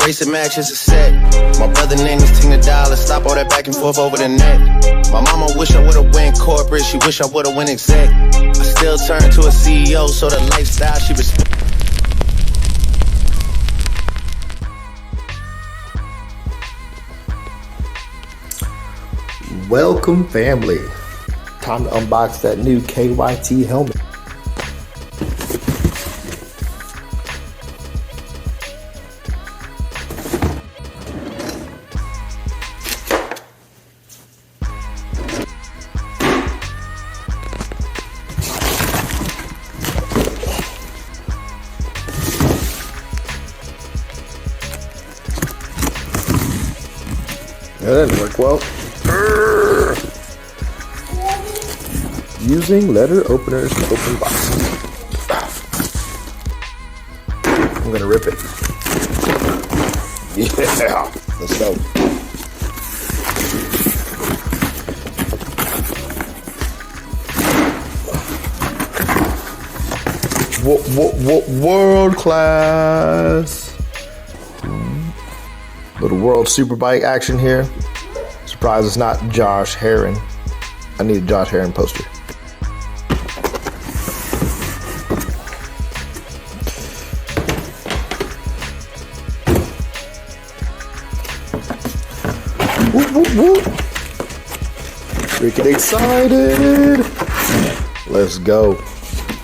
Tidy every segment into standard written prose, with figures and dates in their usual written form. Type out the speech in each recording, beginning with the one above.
bracelet matches a set. My brother named his team the dollar. Stop all that back and forth over the net. My mama wish I would've went corporate. She wish I would've went exec. I still turn to a CEO, so the lifestyle she respects. Welcome, family. Time to unbox that new KYT helmet. That didn't work well. Using letter openers to open boxes. I'm gonna rip it. Yeah, let's go. World class. Little World Superbike action here. Surprise, it's not Josh Herrin. I need a Josh Herrin poster. Whoop, whoop, whoop. Freaking excited. Let's go.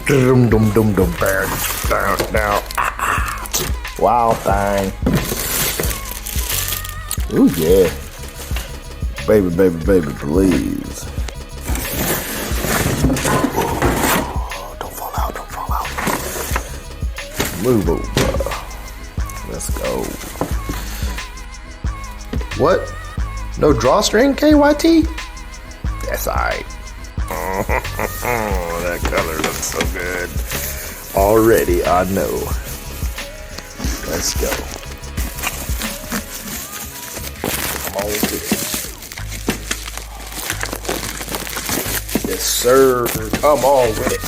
Dum dum dum dum down down. Wow, thing. Ooh yeah. Baby, baby, baby, please. Don't fall out, don't fall out. Move over. Let's go. What? No drawstring, KYT? That's alright. Oh, that color looks so good. Already, I know. Let's go. Come on with it. Yes, sir. Come on with it.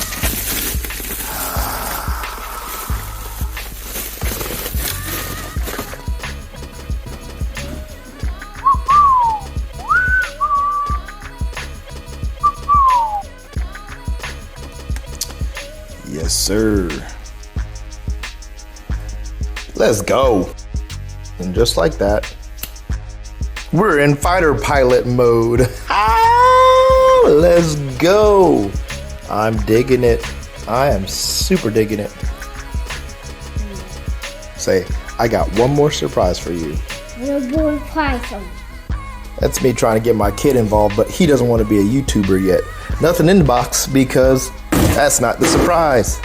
Yes, sir. Let's go. And just like that, we're in fighter pilot mode. Let's go. I'm digging it. I am super digging it. Say, I got one more surprise for you. That's me trying to get my kid involved, but he doesn't want to be a YouTuber yet. Nothing in the box because that's not the surprise.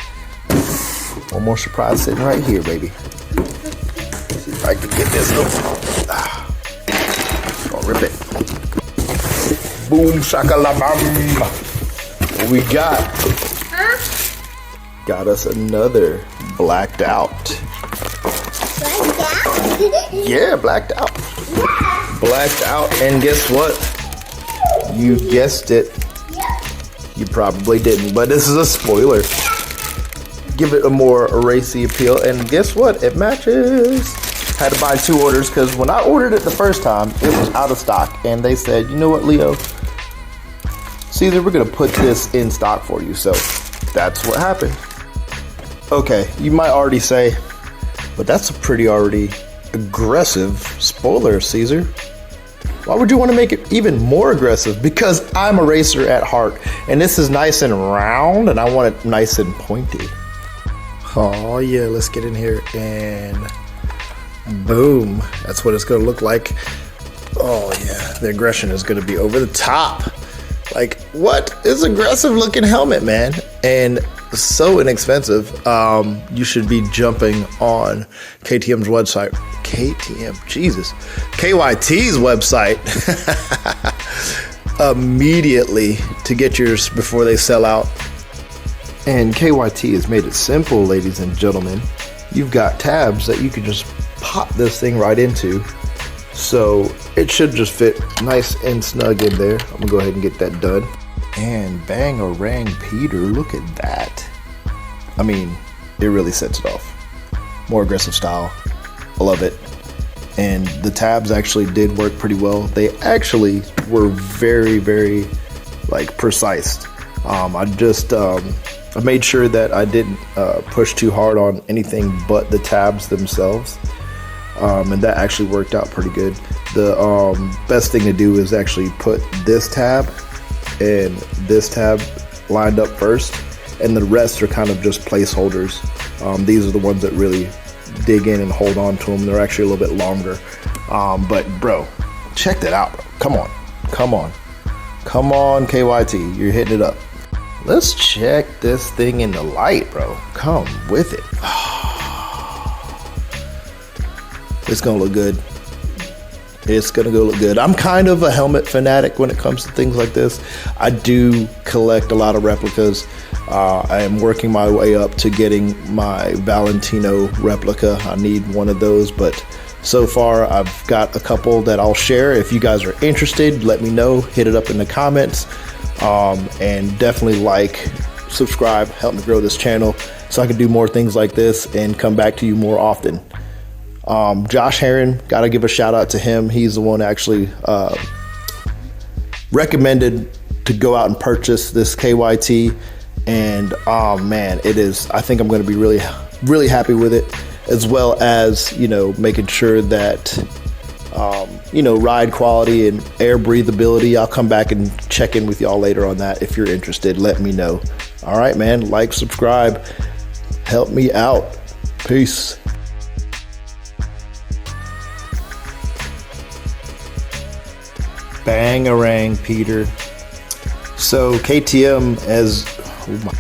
One more surprise sitting right here, baby. See if I can get this. I'll rip it. Boom, shakalabam. What we got? Got us another blacked out. Blacked out? Yeah, blacked out. Blacked out, and guess what? You guessed it. You probably didn't, but this is a spoiler. Give it a more racy appeal, and guess what? It matches. Had to buy 2 orders because when I ordered it the first time, it was out of stock, and they said, you know what, Leo? Caesar, we're gonna put this in stock for you, so that's what happened. Okay, you might already say, but that's a pretty already aggressive spoiler, Caesar. Why would you want to make it even more aggressive? Because I'm a racer at heart, and this is nice and round, and I want it nice and pointy. Oh yeah, let's get in here and boom. That's what it's gonna look like. Oh yeah, the aggression is gonna be over the top. Like, what is aggressive looking helmet, man? And so inexpensive. You should be jumping on KTM's website. KTM, Jesus. KYT's website immediately to get yours before they sell out. And KYT has made it simple, ladies and gentlemen. You've got tabs that you can just pop this thing right into. So it should just fit nice and snug in there. I'm gonna go ahead and get that done. And bang-a-rang Peter, look at that. I mean, it really sets it off. More aggressive style. I love it. and the tabs actually did work pretty well. They actually were very, very like precise. I made sure that I didn't push too hard on anything but the tabs themselves, and that actually worked out pretty good. The best thing to do is actually put this tab and this tab lined up first, and the rest are kind of just placeholders. These are the ones that really dig in and hold on to them. They're actually a little bit longer, but bro, check that out, bro. Come on, KYT, you're hitting it up. Let's check this thing in the light, bro. Come with it. It's gonna look good. It's gonna go look good. I'm kind of a helmet fanatic when it comes to things like this. I do collect a lot of replicas. I am working my way up to getting my Valentino replica. I need one of those, but so far I've got a couple that I'll share. If you guys are interested, let me know. Hit it up in the comments, and definitely like, subscribe, help me grow this channel so I can do more things like this and come back to you more often. Josh Herrin, gotta give a shout out to him. He's the one actually recommended to go out and purchase this KYT, and man, it is, I think I'm going to be really happy with it, as well as, you know, making sure that you know, ride quality and air breathability. I'll come back and check in with y'all later on that. If you're interested, let me know. All right, man, like, subscribe, help me out. Peace. Bangarang, Peter. So KTM, as oh my